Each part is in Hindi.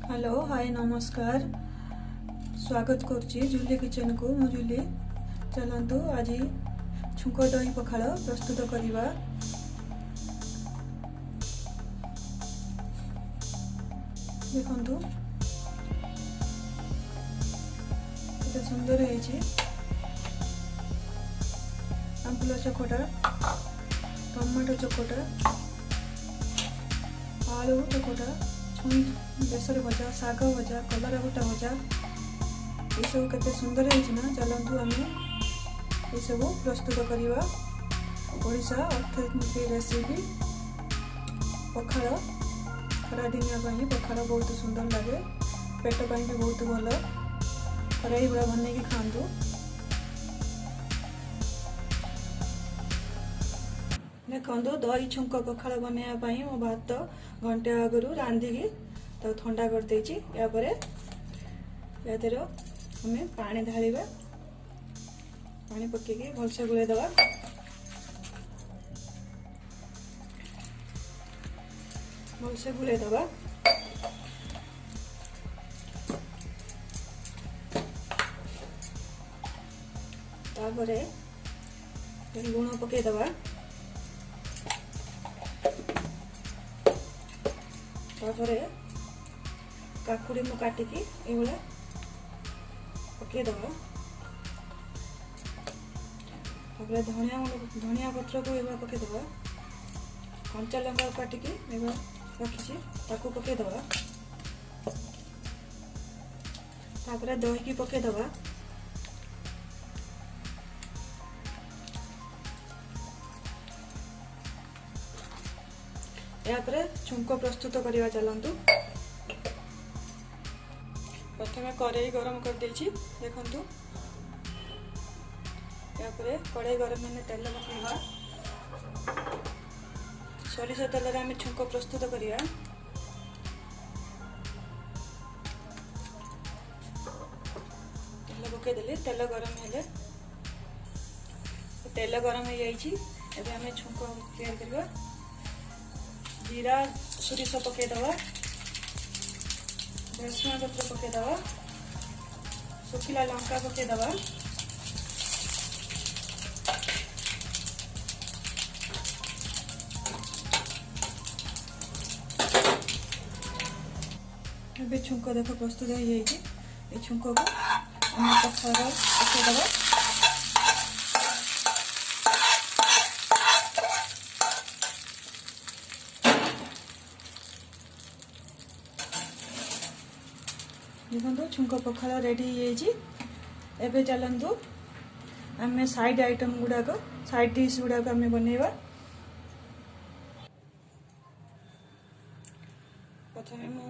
हेलो हाय नमस्कार स्वागत करुच्ची जूली किचन को मु जूली चलतु आज छुंक दही पखाल प्रस्तुत करवा। देखु केते सुंदर है आंबुल चकोटा टमाटो चकोटा आलू चकोटा छुई बेसर भजा शाग भजा कलरा गोटा भजा ये सब केते सुंदर है ना। चलतु आम ये सब प्रस्तुत करवा। ओडिशा ऑथेंटिक रेसिपी पखाल खरा दिनिया पखाल बहुत सुंदर लगे पेट भी बहुत भल खरा गुड़ा बन खातु। देखो दही छुंक पखाल बनवाई मो भात घंटे आगु रांधिकी तो ठंडा कर देछि। या हमें पानी ढालिबा पानी पकेकी भलसे गुले दवा। भलसे गुले दवा तापरे लुण पके दवा। तापरे काकुड़ी मु काटिकी ये पकेदवा। तापरे धनिया पत्र को ये पकेदवा। कंचा लंका काटिकी ये रखी ताकू पकेदवा। तापरे दही की पकेदवा। यापरे छुंक प्रस्तुत करवा। चलतु प्रथम कड़ाई गरम कर देछि। देखंतु यापरे कड़ाई गरम होने तेल पकेवा। सोरिष तेल रे आम छुंक प्रस्तुत करवा। तेल पकेदेली तेल गरम हेले तेल गरम हो जाइछि। एबे आम छुंक तैयार करवा। जीरा सोरिष पकेदवा। रसुण पत्र पकेदवा। सुखिला लंका पकेदवा। ଏବେ ଛୁଙ୍କ ଦେଖ ପ୍ରସ୍ତୁତ ହେଇଯାଇଛି। ଏ ଛୁଙ୍କକୁ ଆମେ ପଖାଳ ପକେଇଦବା। देखो छुंक पखाल रेडी हो। चलतु आम साइड आइटम गुड़ाक साइड डिश गुड़ाक आम बनवा। प्रथम मु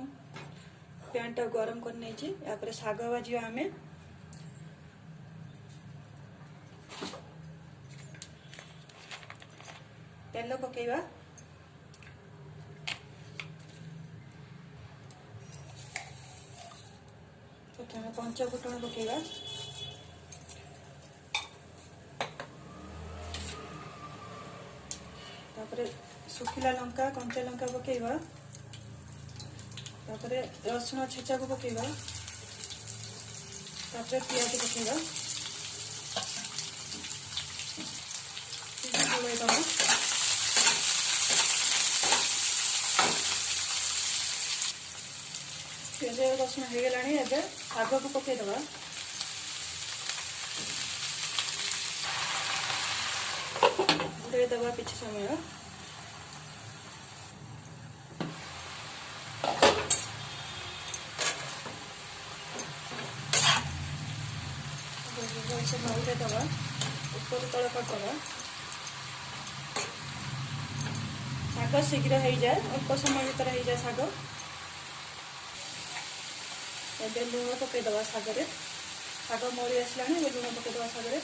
पैन टा गरम कर नहीं शाग भाजी आम तेल पकेवा। प्रथम पंच फुटण पकेवा। तापरे सुखिला लंका कंचा लंका पकेवा। तापरे रसुण छेचा को पकेवा। तापरे प्याज पकेवा। प्याज रसुण हो गलानी। एबे शाग को पकेदवा। घुड़े दवा किछ समय। घुड़े दवा ऊपर तल करदवा। शाग शीघ्र हो जाए अल्प समय भीतर हो जाए शाग। एबे लुण पकेदवा शागरे। शाग मरी आसला लुण पकेदवा शागरे।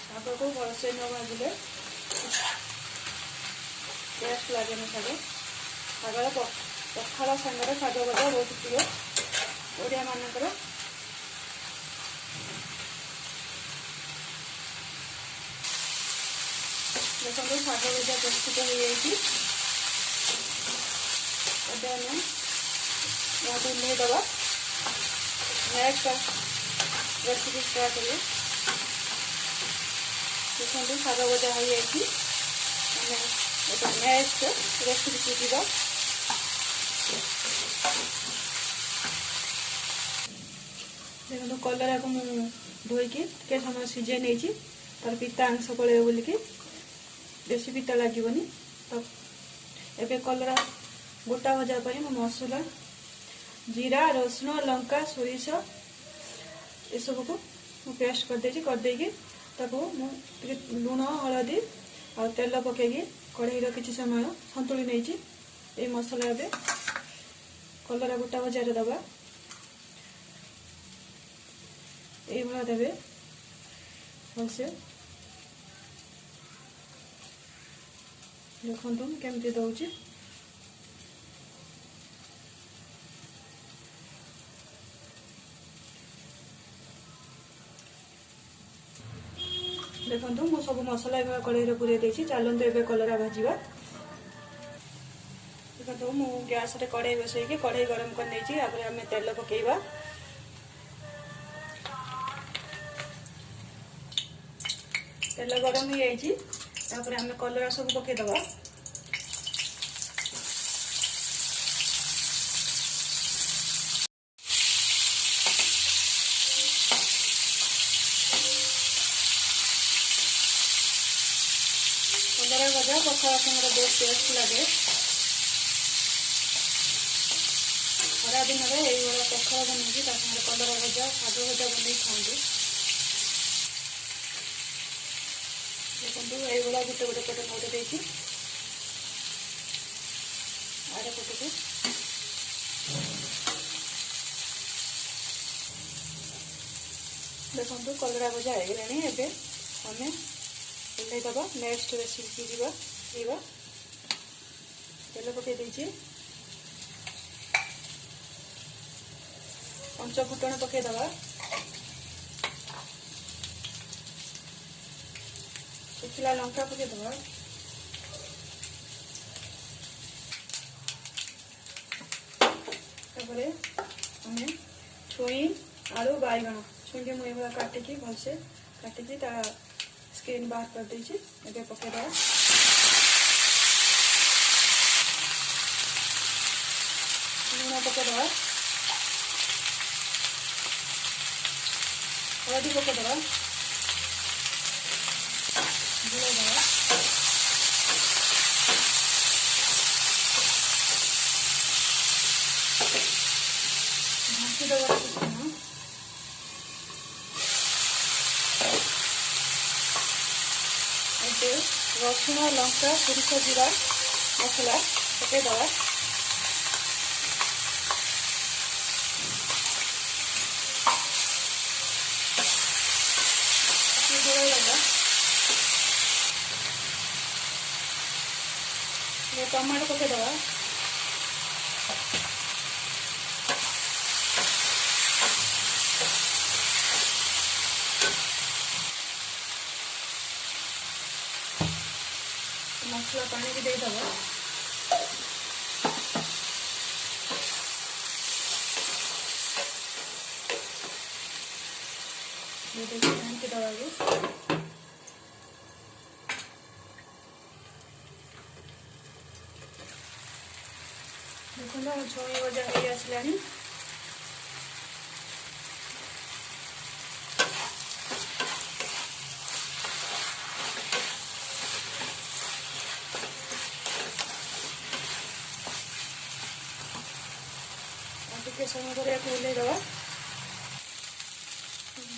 शाग को भलसे न भाजिले टेस्ट लगे। शाग पखाल सांगे शाग भजा बहुत प्रिय। देखो शाग भजा प्रस्तुत हो जाएगी। ଏବେ ଆମେ ଏହାକୁ ଓହ୍ଲାଇଦେବା। ନେକ୍ସଟ ରେସିପି ଷ୍ଟାର୍ଟ କରିବା। ଦେଖନ୍ତୁ ଶାଗ ଭଜା ହୋଇଯାଇଛି। ଆମେ ଏବେ ନେକ୍ସଟ ରେସିପିକୁ ଯିବା। देखो कलरा को मुझे धोईकी टे समय सीझे नहीं तार पिता अंश पड़े बोलिकी बेसी पिता लगे। तो एबे कलरा गोटा भजा मसला जीरा रसुण लंका सोरिष ये सब को पेस्ट करदेकी लुण हलदी और तेल पकईकी कढ़ई किसी समय संतुली नहीं ये मसला एबे कलरा गोटा भजार दबा ये देवे भलसे। देखु केमती दौची देखु मु सब मसला कढ़ई पूरे देछि। चलतु ए कलरा भाजवा। देखो मु गैस रे कढ़ई बसैकी कढ़ई गरम कर नहीं आम तेल पकेबा। तेल गरम हो जाए आम कलरा सब पकईदबा। कलरा भजा पखाल सागर बहुत टेस्ट लगे। खरा दिन में ये पखाल बन कलरा भजा शाग भजा बन खाते। देखो ये गोटे गोटे पट नोट देखिए आरे पटको देखो कलरा भजा होगलानी। एबे आम ओल्लैदबा। नेक्स्ट रेसिपी जीवा तेल पकई देछि पंच फुटण पकईदबा। शुखिला लंका पकईदबा। आम छुई आलू बैगण छुई मुझे काटिकी भलसे काटिकी स्क्रीन बाहर कर देछि। एबे पकईदबा। लुण पकईदबा हलदी पकईदबा बुलेदबा। ढांकी दबा कुछ समय। रसुण लंका सोरिष जीरा मसला पकईदबा। टमाटो पकईदबा। मसला पानी भी देदबा। ढांकी दबा। देखो छुई भजा हो आसलानी। टे समय पर ओल्लैदबा।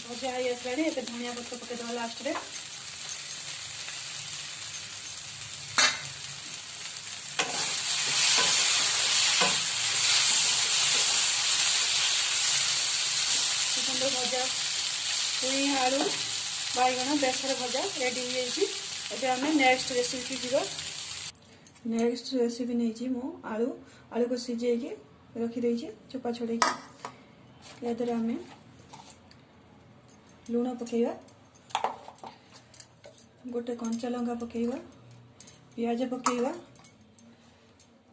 भजा हो आसलानी। ए धनिया पत्र पकईदबा लास्ट रे। भजा छुई आलू बैगण बेसर भजा रेडी हो जाए। आम नेक्स्ट रेसिपी जीवा। नेक्स्ट रेसिपी नहीं मु आलू आलू को सीझेकी रखीदे चोपा छड़ेकी याद आम लुण पकईवा गोटे कंचा लंका पकईवा पियाज पकेଇବା,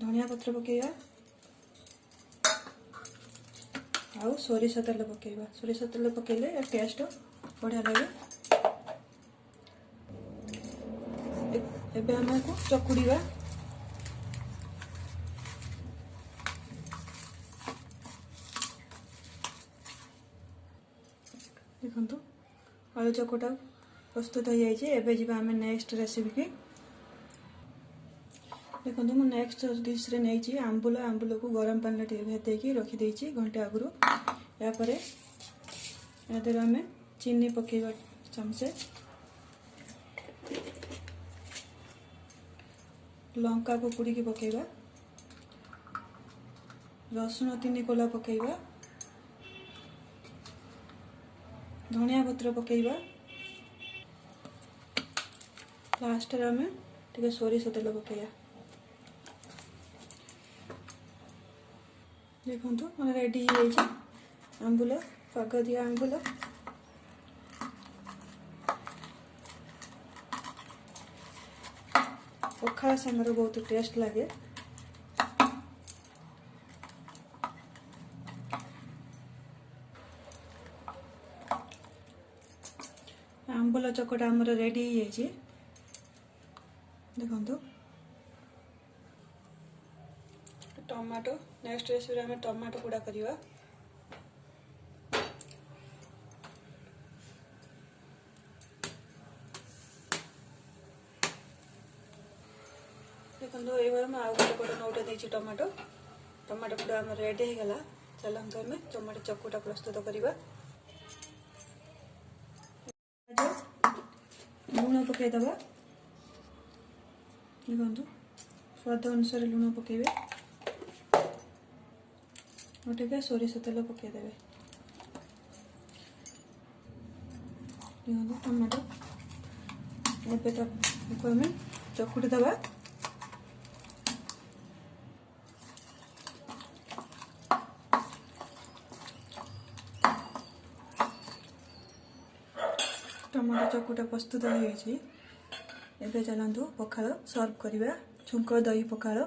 धनिया पत्र पकेଇବା आउ सोरिष तेल पकेଇବା। सोरिष तेल पकेले टेस्ट बढ़िया लगे। एबे आम को चकुड़ीवा। देखो आलू चकोटा प्रस्तुत हो जाए। एबे जीवा आम नेक्स्ट रेसिपी की। देखो मुझे नेक्स्ट डिश रे नहीं आंबुल। आंबुल को गरम पानी भेदेकी रखीदे घंटे आगुरी। यापर यादर आम चीनी पकेवा चमचे, लंका को पुड़ी पकेवा, रसुण 3 कोला पकेवा, धनिया पत्र पकेवा, लास्ट आम टे सोरिष तेल पकेवा। देखो मैंने रेडी हो आंबुल, पाग दिया आंबुल। पखाल सांगर बहुत टेस्ट लगे। आंबुल चकटा आमर रेडी हो जाए। देखो टमाटो नेक्स्ट रेसिपी आम टमाटो पोड़ा करवा। देखो ये आउ गोटे नौटे देती टमाटो। टमाटो पूरा आम रेडी हो गला। चलते आम टमाटो चकुटा प्रस्तुत करवा। लुण पकईदबा। देखो स्वाद अनुसार लुण पकेबे। गोटे सोरिष तेल पकईदेवे। देखो टमाटो एबे आम चकुटी दबा। टमाटो चकुटा प्रस्तुत हो जाए। एबे चलतु पखाल सर्व करवा। छुंक दही पखाल।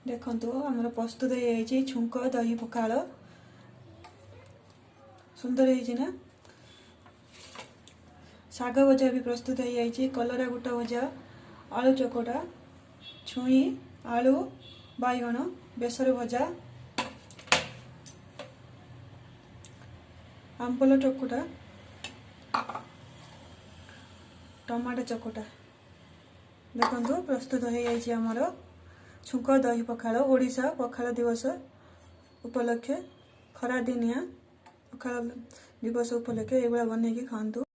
देखो आमर प्रस्तुत हो जाए छुंक दही पखाल। सुंदर है। शाग भजा भी प्रस्तुत हो जाए। कलरा गोटा भजा, आलू चकोटा, छुई, आलू, बैगण, बेसर भजा, आंबुल चकुटा, टमाटो चकोटा। देखो प्रस्तुत हो जाए आमर छुंक दही पखाल। ओडिशा पखाल दिवस उपलक्षे, खरा दिनिया पखाल दिवस उपलक्षे ये बनईकी खातु।